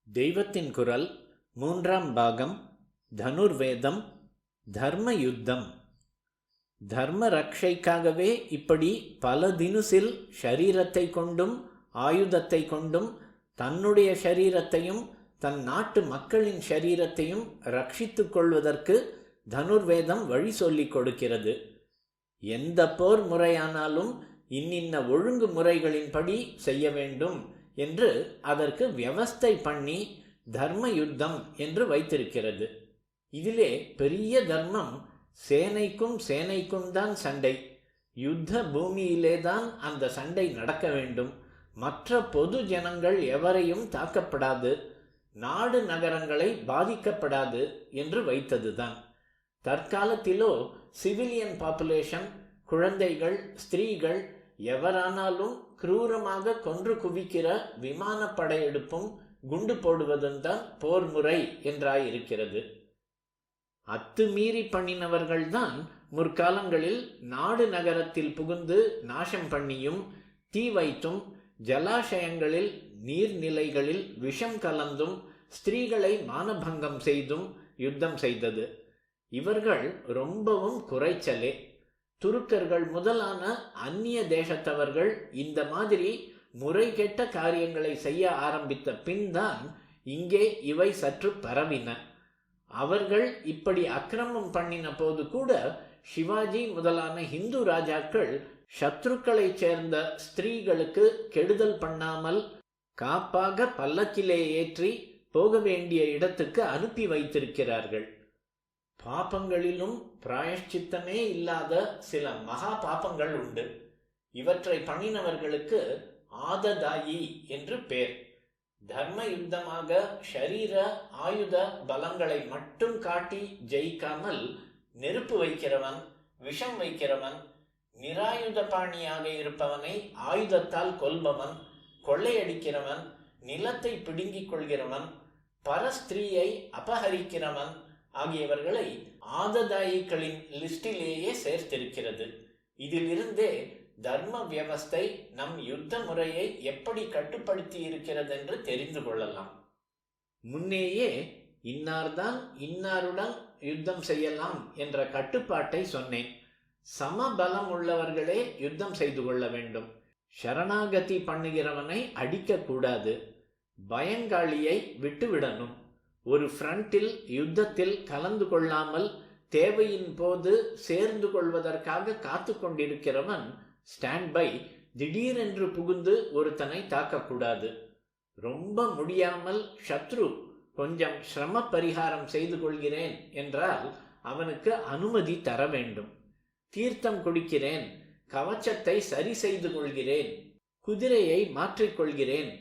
தெய்வத்தின் குரல் மூன்றாம் பாகம் தனுர்வேதம் தர்ம யுத்தம். தர்ம ரக்ஷைக்காகவே இப்படி பல தினுசில் ஷரீரத்தை கொண்டும் ஆயுதத்தை கொண்டும் தன்னுடைய ஷரீரத்தையும் தன் நாட்டு மக்களின் ஷரீரத்தையும் ரட்சித்து கொள்வதற்கு தனுர்வேதம் வழி சொல்லிக் கொடுக்கிறது. எந்த போர் முறையானாலும் இன்னின்ன ஒழுங்கு முறைகளின்படி செய்ய வேண்டும் என்று அதற்கு வியவஸ்தை பண்ணி தர்ம யுத்தம் என்று வைத்திருக்கிறது. இதிலே பெரிய தர்மம் சேனைக்கும் தான் சண்டை. யுத்த பூமியிலேதான் அந்த சண்டை நடக்க வேண்டும். மற்ற பொது ஜனங்கள் எவரையும் தாக்கப்படாது, நாடு நகரங்களை பாதிக்கப்படாது என்று வைத்ததுதான். தற்காலத்திலோ சிவிலியன் பாப்புலேஷன், குழந்தைகள், ஸ்திரீகள் எவரானாலும் கிரூரமாக கொன்று குவிக்கிற விமான படையெடுப்பும் குண்டு போடுவதும் தான் போர் முறை என்றாயிருக்கிறது. அத்துமீறி பண்ணினவர்கள்தான் முற்காலங்களில் நாடு நகரத்தில் புகுந்து நாசம் பண்ணியும் தீ வைத்தும் ஜலாசயங்களில் நீர்நிலைகளில் விஷம் கலந்தும் ஸ்திரீகளை மானபங்கம் செய்தும் யுத்தம் செய்தது. இவர்கள் ரொம்பவும் குறைச்சலே. துருக்கர்கள் முதலான அந்நிய தேசத்தவர்கள் இந்த மாதிரி முறைகெட்ட காரியங்களை செய்ய ஆரம்பித்த பின்தான் இங்கே இவை சற்று பரவின. அவர்கள் இப்படி அக்கிரமம் பண்ணின போது கூட சிவாஜி முதலான ஹிந்து ராஜாக்கள் சத்ருக்களை சேர்ந்த ஸ்திரீகளுக்கு கெடுதல் பண்ணாமல் காப்பாக பல்லக்கிலே ஏற்றி போக வேண்டிய இடத்துக்கு அனுப்பி வைத்திருக்கிறார்கள். பாபங்களிலும் பிராயஷ்சித்தமே இல்லாத சில மகா பாபங்கள் உண்டு. இவற்றை பண்ணினவர்களுக்கு ஆததாயி என்று பேர். தர்ம யுத்தமாக ஷரீர ஆயுத பலங்களை மட்டும் காட்டி ஜெயிக்காமல் நெருப்பு வைக்கிறவன், விஷம் வைக்கிறவன், நிராயுத பாணியாக இருப்பவனை ஆயுதத்தால் கொல்பவன், கொள்ளையடிக்கிறவன், நிலத்தை பிடுங்கிக் கொள்கிறவன், பரஸ்திரீயை அபகரிக்கிறவன் ஆகியவர்களை ஆததாயிகளின் லிஸ்டிலேயே சேர்த்திருக்கிறது. இதிலிருந்தே தர்ம வியவஸ்தை நம் யுத்த முறையை எப்படி கட்டுப்படுத்தி இருக்கிறது என்று தெரிந்து கொள்ளலாம். முன்னேயே இன்னார்தான் இன்னாருடன் யுத்தம் செய்யலாம் என்ற கட்டுப்பாட்டை சொன்னேன். சமபலம் உள்ளவர்களே யுத்தம் செய்து கொள்ள வேண்டும். சரணாகதி பண்ணுகிறவனை அடிக்கக்கூடாது. பயங்காளியை விட்டுவிடணும். ஒரு ஃப்ரண்டில் யுத்தத்தில் கலந்து கொள்ளாமல் தேவையின் போது சேர்ந்து கொள்வதற்காக காத்து கொண்டிருக்கிறவன் ஸ்டாண்ட் பை திடீரென்று புகுந்து ஒருத்தனை தாக்கக்கூடாது. ரொம்ப முடியாமல் சத்ரு கொஞ்சம் சிரம பரிகாரம் செய்து கொள்கிறேன் என்றால் அவனுக்கு அனுமதி தர வேண்டும். தீர்த்தம் குடிக்கிறேன், கவச்சத்தை சரி செய்து கொள்கிறேன், குதிரையை மாற்றிக்கொள்கிறேன்,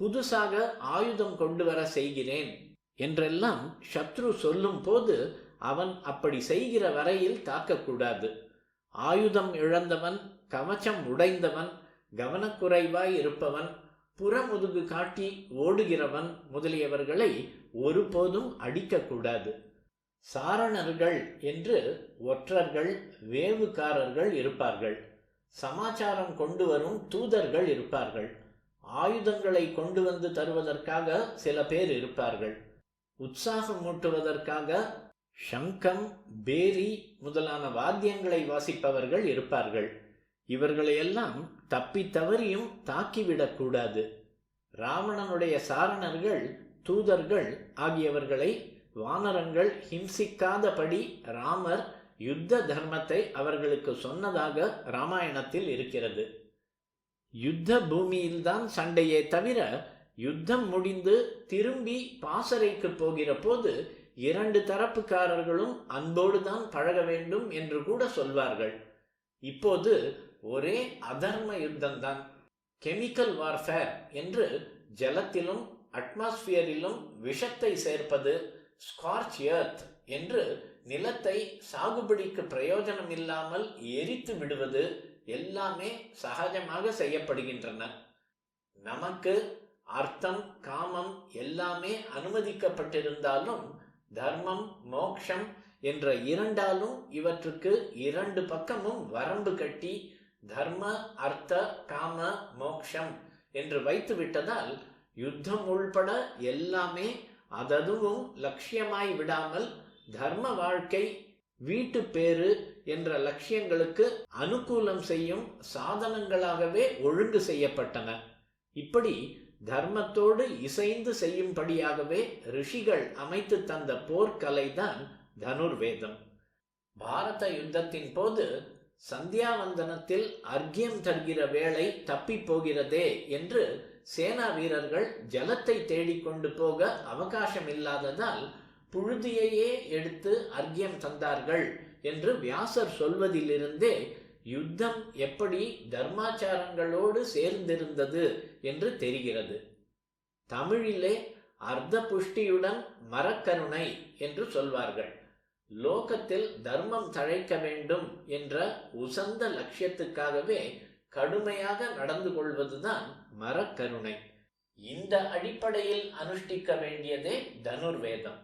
புதுசாக ஆயுதம் கொண்டு வர செய்கிறேன் என்றெல்லாம் சத்ரு சொல்லும் போது அவன் அப்படி செய்கிற வரையில் தாக்கக்கூடாது. ஆயுதம் இழந்தவன், கவச்சம் உடைந்தவன், கவனக்குறைவாய் இருப்பவன், புறமுதுகு காட்டி ஓடுகிறவன் முதலியவர்களை ஒருபோதும் அடிக்கக்கூடாது. சாரணர்கள் என்று ஒற்றர்கள், வேவுக்காரர்கள் இருப்பார்கள். சமாச்சாரம் கொண்டு வரும் தூதர்கள் இருப்பார்கள். ஆயுதங்களை கொண்டு வந்து தருவதற்காக சில பேர் இருப்பார்கள். உற்சாகம் மூட்டுவதற்காக சங்கம், பேரி முதலான வாத்தியங்களை வாசிப்பவர்கள் இருப்பார்கள். இவர்களையெல்லாம் தப்பி தவறியும் தாக்கிவிடக்கூடாது. ராவணனுடைய சாரணர்கள், தூதர்கள் ஆகியவர்களை வானரங்கள் ஹிம்சிக்காதபடி ராமர் யுத்த தர்மத்தை அவர்களுக்கு சொன்னதாக ராமாயணத்தில் இருக்கிறது. யுத்த பூமியில்தான் சண்டையே தவிர யுத்தம் முடிந்து திரும்பி பாசறைக்கு போகிற போது இரண்டு தரப்புக்காரர்களும் அன்போடு தான் பழக வேண்டும் என்று கூட சொல்வார்கள். இப்போது ஒரே அதர்ம யுத்தம்தான். கெமிக்கல் வார்ஃபேர் என்று ஜலத்திலும் அட்மாஸ்பியரிலும் விஷத்தை சேர்ப்பது, ஸ்கார்ச் எர்த் என்று நிலத்தை சாகுபடிக்கு பிரயோஜனம் இல்லாமல் எரித்து விடுவது எல்லாமே சகஜமாக செய்யப்படுகின்றன. நமக்கு அர்த்தம், காமம் எல்லாமே அனுமதிக்கப்பட்டிருந்தாலும் தர்மம், மோக்ஷம் என்ற இரண்டாலும் இவற்றுக்கு இரண்டு பக்கமும் வரம்பு கட்டி தர்ம, அர்த்த, காம, மோக்ஷம் என்று வைத்து விட்டதால் யுத்தம் உள்பட எல்லாமே அததுவும் லட்சியமாய் விடாமல் தர்ம வாழ்க்கை, வீட்டு பேறு என்ற லட்சியங்களுக்கு அனுகூலம் செய்யும் சாதனங்களாகவே ஒழுங்கு செய்யப்பட்டன. இப்படி தர்மத்தோடு இசைந்து செய்யும்படியாகவே ரிஷிகள் அமைத்து தந்த போர்க்கலைதான் தனுர்வேதம். பாரத யுத்தத்தின் போது சந்தியாவந்தனத்தில் அர்க்கியம் தருகிற வேளை தப்பி போகிறதே என்று சேனா வீரர்கள் ஜலத்தை தேடிக்கொண்டு போக அவகாசம் இல்லாததால் புழுதியையே எடுத்து அர்க்கியம் தந்தார்கள் என்று வியாசர் சொல்வதிலிருந்தே யுத்தம் எப்படி தர்மாச்சாரங்களோடு சேர்ந்திருந்தது என்று தெரிகிறது. தமிழிலே அர்த்த புஷ்டியுடன் மரக்கருணை என்று சொல்வார்கள். லோகத்தில் தர்மம் தழைக்க வேண்டும் என்ற உசந்த லட்சியத்துக்காகவே கடுமையாக நடந்து கொள்வதுதான் மரக்கருணை. இந்த அடிப்படையில் அனுஷ்டிக்க வேண்டியதே தனுர்வேதம்.